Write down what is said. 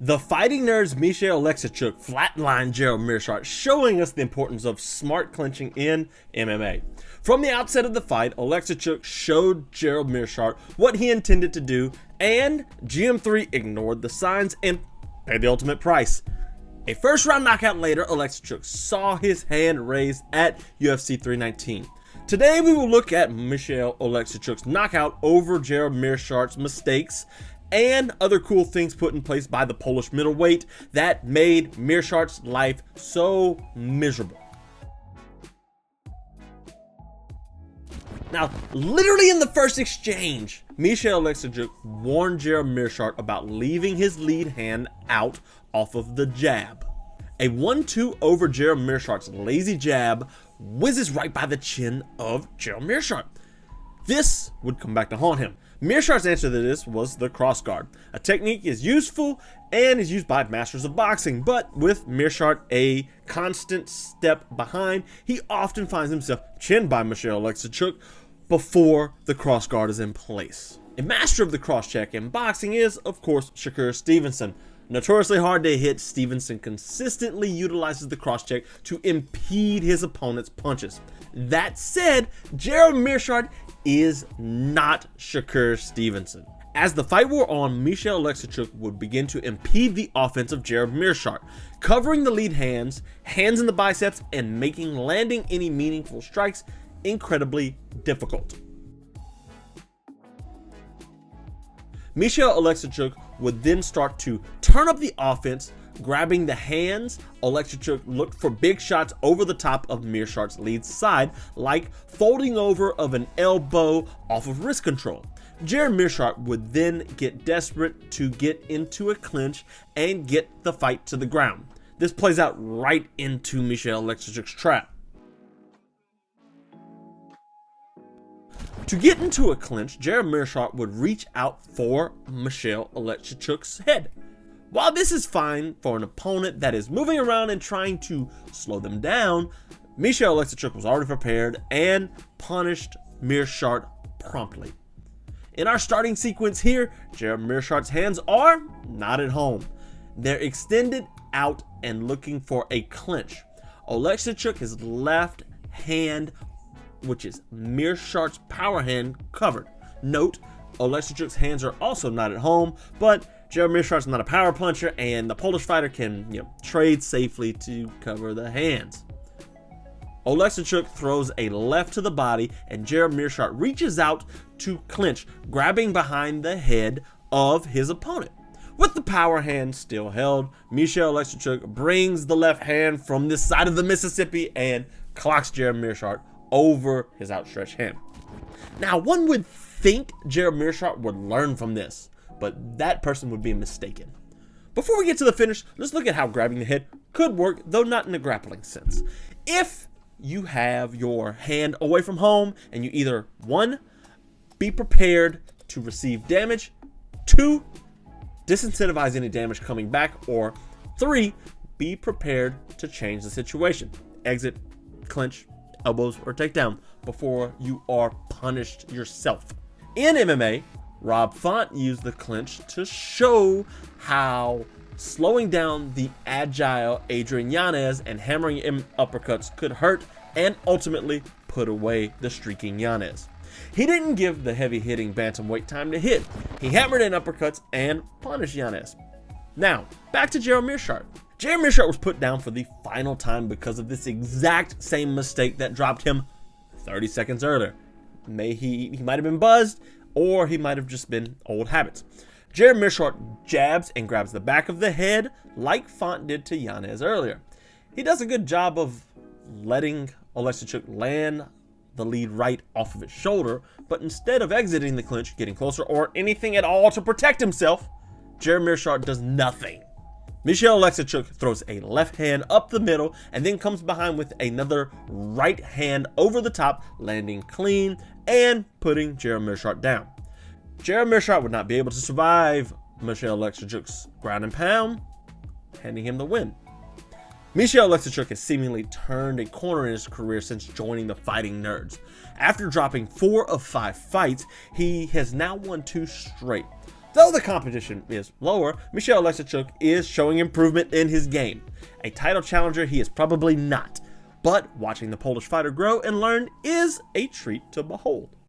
The Fighting Nerd's Michal Oleksiejczuk flatlined Gerald Meerschaert, showing us the importance of smart clinching in MMA. From the outset of the fight, Oleksiejczuk showed Gerald Meerschaert what he intended to do, and GM3 ignored the signs and paid the ultimate price. A first round knockout later, Oleksiejczuk saw his hand raised at UFC 319. Today we will look at Michal Oleksiejczuk's knockout over Gerald Meerschaert's mistakes and other cool things put in place by the Polish middleweight that made Meerschaert's life so miserable. Now, literally in the first exchange, Michal Oleksiejczuk warned Gerald Meerschaert about leaving his lead hand out off of the jab. A 1-2 over Gerald Meerschaert's lazy jab whizzes right by the chin of Gerald Meerschaert. This would come back to haunt him. Meerschaert's answer to this was the cross guard. A technique is useful and is used by masters of boxing, but with Meerschaert a constant step behind, he often finds himself chinned by Michal Oleksiejczuk before the cross guard is in place. A master of the cross check in boxing is, of course, Shakur Stevenson. Notoriously hard to hit, Stevenson consistently utilizes the cross check to impede his opponent's punches. That said, Gerald Meerschaert is not Shakur Stevenson. As the fight wore on, Michal Oleksiejczuk would begin to impede the offense of Gerald Meerschaert, covering the lead hands in the biceps, and making landing any meaningful strikes incredibly difficult. Michal Oleksiejczuk would then start to turn up the offense, grabbing the hands. Oleksiejczuk looked for big shots over the top of Meerschaert's lead side, like folding over of an elbow off of wrist control. Gerald Meerschaert would then get desperate to get into a clinch and get the fight to the ground. This plays out right into Michal Oleksiejczuk's trap. To get into a clinch, Gerald Meerschaert would reach out for Michal Oleksiejczuk's head. While this is fine for an opponent that is moving around and trying to slow them down, Michal Oleksiejczuk was already prepared and punished Meerschaert promptly. In our starting sequence here, Gerald Meerschaert's hands are not at home. They're extended out and looking for a clinch. Oleksiejczuk, his left hand, which is Meerschaert's power hand, covered. Note, Oleksiejczuk's hands are also not at home, but Gerald Meerschaert's not a power puncher, and the Polish fighter can trade safely to cover the hands. Oleksiejczuk throws a left to the body, and Gerald Meerschaert reaches out to clinch, grabbing behind the head of his opponent. With the power hand still held, Michal Oleksiejczuk brings the left hand from this side of the Mississippi and clocks Gerald Meerschaert over his outstretched hand. Now, one would think Gerald Meerschaert would learn from this, but that person would be mistaken. Before we get to the finish, let's look at how grabbing the head could work, though not in a grappling sense. If you have your hand away from home and you either 1, be prepared to receive damage, 2, disincentivize any damage coming back, or 3, be prepared to change the situation. Exit, clinch, elbows, or takedown before you are punished yourself. In MMA, Rob Font used the clinch to show how slowing down the agile Adrian Yanez and hammering in uppercuts could hurt and ultimately put away the streaking Yanez. He didn't give the heavy-hitting bantamweight time to hit. He hammered in uppercuts and punished Yanez. Now, back to Gerald Meerschaert. Gerald Meerschaert was put down for the final time because of this exact same mistake that dropped him 30 seconds earlier. He might have been buzzed, or he might have just been old habits. Gerald Meerschaert jabs and grabs the back of the head like Font did to Yanez earlier. He does a good job of letting Oleksiejczuk land the lead right off of his shoulder, but instead of exiting the clinch, getting closer, or anything at all to protect himself, Gerald Meerschaert does nothing. Michal Oleksiejczuk throws a left hand up the middle and then comes behind with another right hand over the top, landing clean and putting Gerald Meerschaert down. Gerald Meerschaert would not be able to survive Michal Oleksiejczuk's ground and pound, handing him the win. Michal Oleksiejczuk has seemingly turned a corner in his career since joining the Fighting Nerds. After dropping 4 of 5 fights, he has now won 2 straight. Though the competition is lower, Michal Oleksiejczuk is showing improvement in his game. A title challenger he is probably not, but watching the Polish fighter grow and learn is a treat to behold.